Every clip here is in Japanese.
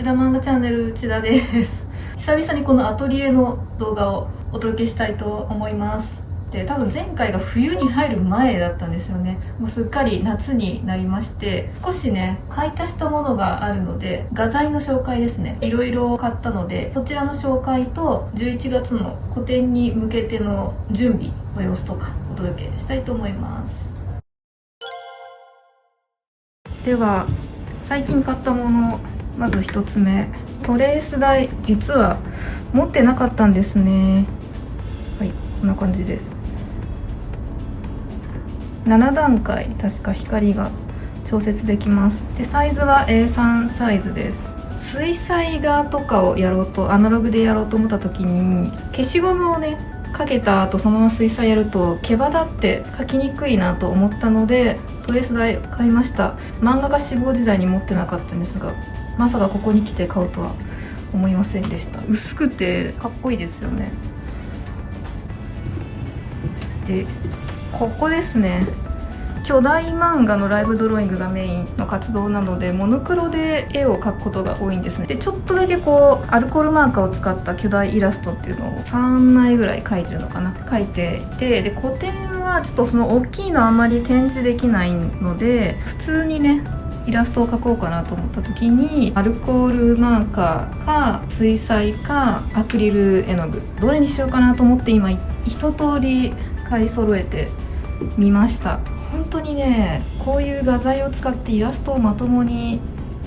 ちら漫画チャンネル内田です。久々にこのアトリエの動画をお届けしたいと思います。で、多分前回が冬に入る前だったんですよね。もうすっかり夏になりまして、少しね買い足したものがあるので、画材の紹介ですね、いろいろ買ったので、そちらの紹介と11月の個展に向けての準備の様子とかお届けしたいと思います。では最近買ったもの、まず1つ目、トレース台。実は持ってなかったんですね。はい、こんな感じで7段階確か光が調節できます。でサイズは A3 サイズです。水彩画とかをやろうと、アナログでやろうと思った時に、消しゴムをねかけた後そのまま水彩やると毛羽立って描きにくいなと思ったので、トレース台買いました。漫画家志望時代に持ってなかったんですが、まさかここに来て買うとは思いませんでした。薄くてかっこいいですよね。でここですね、巨大漫画のライブドローイングがメインの活動なので、モノクロで絵を描くことが多いんですね。でちょっとだけこうアルコールマーカーを使った巨大イラストっていうのを3枚ぐらい描いてるのかな、描いていて、で個展はちょっとその大きいのあんまり展示できないので、普通にねイラストを描こうかなと思った時に、アルコールマーカーか水彩かアクリル絵の具、どれにしようかなと思って今一通り買い揃えてみました。本当にね、こういう画材を使ってイラストをまともに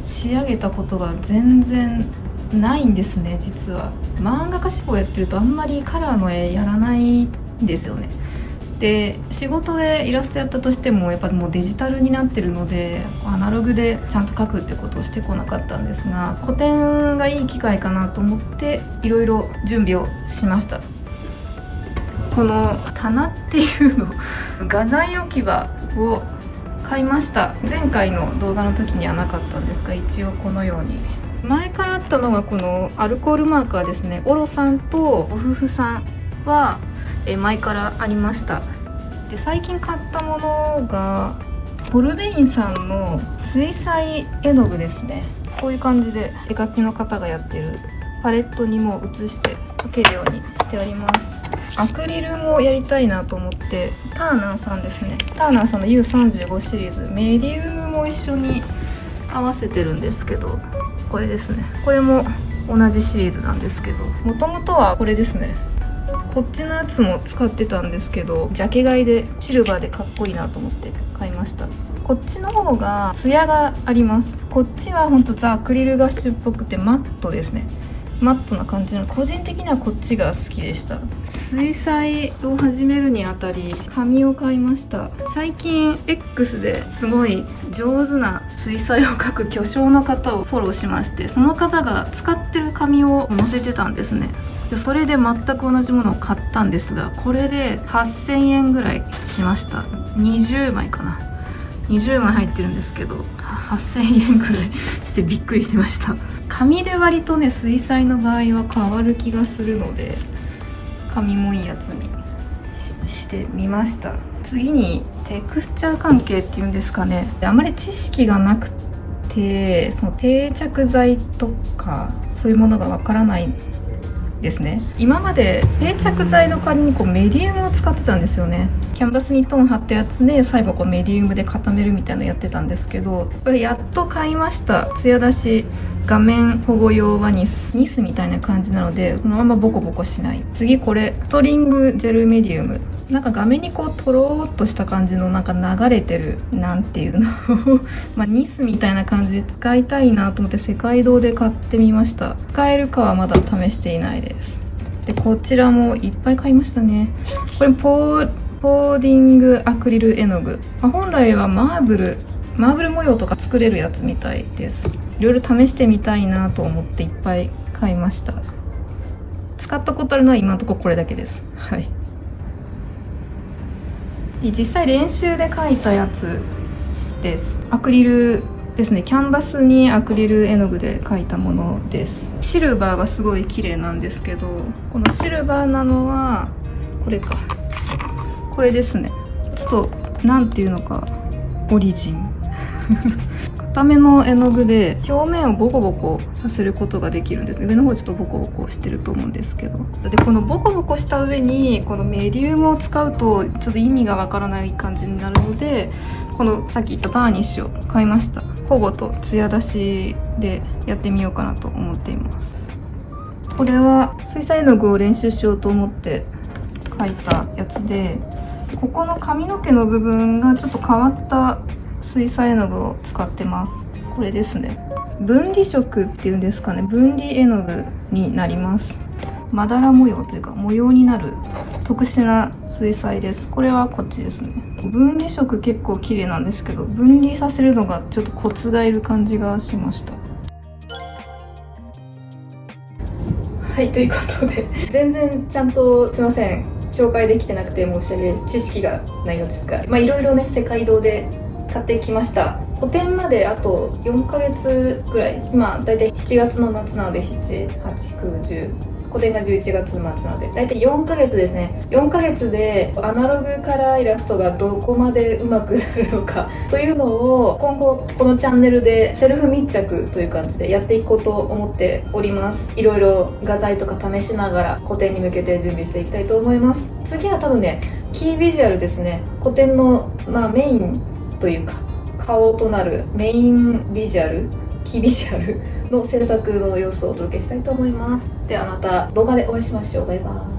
仕上げたことが全然ないんですね。実は漫画家志望やってるとあんまりカラーの絵やらないんですよね。で仕事でイラストやったとしてもやっぱもうデジタルになってるので、アナログでちゃんと描くってことをしてこなかったんですが、個展がいい機会かなと思っていろいろ準備をしました。この棚っていうの画材置き場を買いました。前回の動画の時にはなかったんですが、一応このように前からあったのがこのアルコールマーカーですね。オロさんとお夫婦さんは前からありました。で最近買ったものがホルベインさんの水彩絵の具ですね。こういう感じで絵描きの方がやってるパレットにも写して描けるようにしてあります。アクリルもやりたいなと思って、ターナーさんですね、ターナーさんの U35 シリーズ、メディウムも一緒に合わせてるんですけど、これですね、これも同じシリーズなんですけど、もともとはこれですね、こっちのやつも使ってたんですけど、ジャケ買いでシルバーでかっこいいなと思って買いました。こっちの方がツヤがあります。こっちはほんとザ・アクリルガッシュっぽくてマットですね。マットな感じの、個人的にはこっちが好きでした。水彩を始めるにあたり紙を買いました。最近 X ですごい上手な水彩を描く巨匠の方をフォローしまして、その方が使ってる紙を載せてたんですね。でそれで全く同じものを買ったんですが、これで8000円ぐらいしました。20枚かな、20枚入ってるんですけど8000円ぐらいしてびっくりしました。紙で割とね水彩の場合は変わる気がするので、紙もいいやつにしてみました。次にテクスチャー関係っていうんですかね、あまり知識がなくて、その定着剤とかそういうものがわからないですね。今まで定着剤の代わりにこうメディウムを使ってたんですよね。キャンバスにトン貼ったやつで最後こうメディウムで固めるみたいなのやってたんですけど、これやっと買いました。ツヤ出し画面保護用はニスみたいな感じなので、そのままボコボコしない。次これストリングジェルメディウム、なんか画面にこうとろーっとした感じのなんか流れてる、なんていうのまあニスみたいな感じで使いたいなと思って世界堂で買ってみました。使えるかはまだ試していないです。でこちらもいっぱい買いましたね。これポーディングアクリル絵の具、本来はマーブル模様とか作れるやつみたいです。いろいろ試してみたいなと思っていっぱい買いました。使ったことあるのは今のところこれだけです。はい。で実際練習で描いたやつです。アクリルですね、キャンバスにアクリル絵の具で描いたものです。シルバーがすごい綺麗なんですけど、このシルバーなのはこれか、これですね。ちょっとなんていうのかオリジン硬めの絵の具で表面をボコボコさせることができるんですね。上の方ちょっとボコボコしてると思うんですけど、でこのボコボコした上にこのメディウムを使うとちょっと意味がわからない感じになるので、このさっき言ったバーニッシュを買いました。保護とツヤ出しでやってみようかなと思っています。これは水彩絵の具を練習しようと思って描いたやつで、ここの髪の毛の部分がちょっと変わった水彩絵の具を使ってます。これですね。分離色っていうんですかね、分離絵の具になります。まだら模様というか模様になる特殊な水彩です。これはこっちですね。分離色結構綺麗なんですけど、分離させるのがちょっとコツがいる感じがしました。はい、ということで全然ちゃんとすいません、紹介できてなくて申し訳ない、知識がないのですが、いろいろね、世界堂で買ってきました。個展まであと4ヶ月ぐらい、今だいたい7月の末なので7、8、9、10、個展が11月末なのでだいたい4ヶ月ですね。4ヶ月でアナログカラーイラストがどこまで上手くなるのかというのを今後このチャンネルでセルフ密着という感じでやっていこうと思っております。いろいろ画材とか試しながら個展に向けて準備していきたいと思います。次は多分ね、キービジュアルですね。個展の、メインというか顔となるメインビジュアル、キービジュアルの制作の様子をお届けしたいと思います。ではまた動画でお会いしましょう。バイバーイ。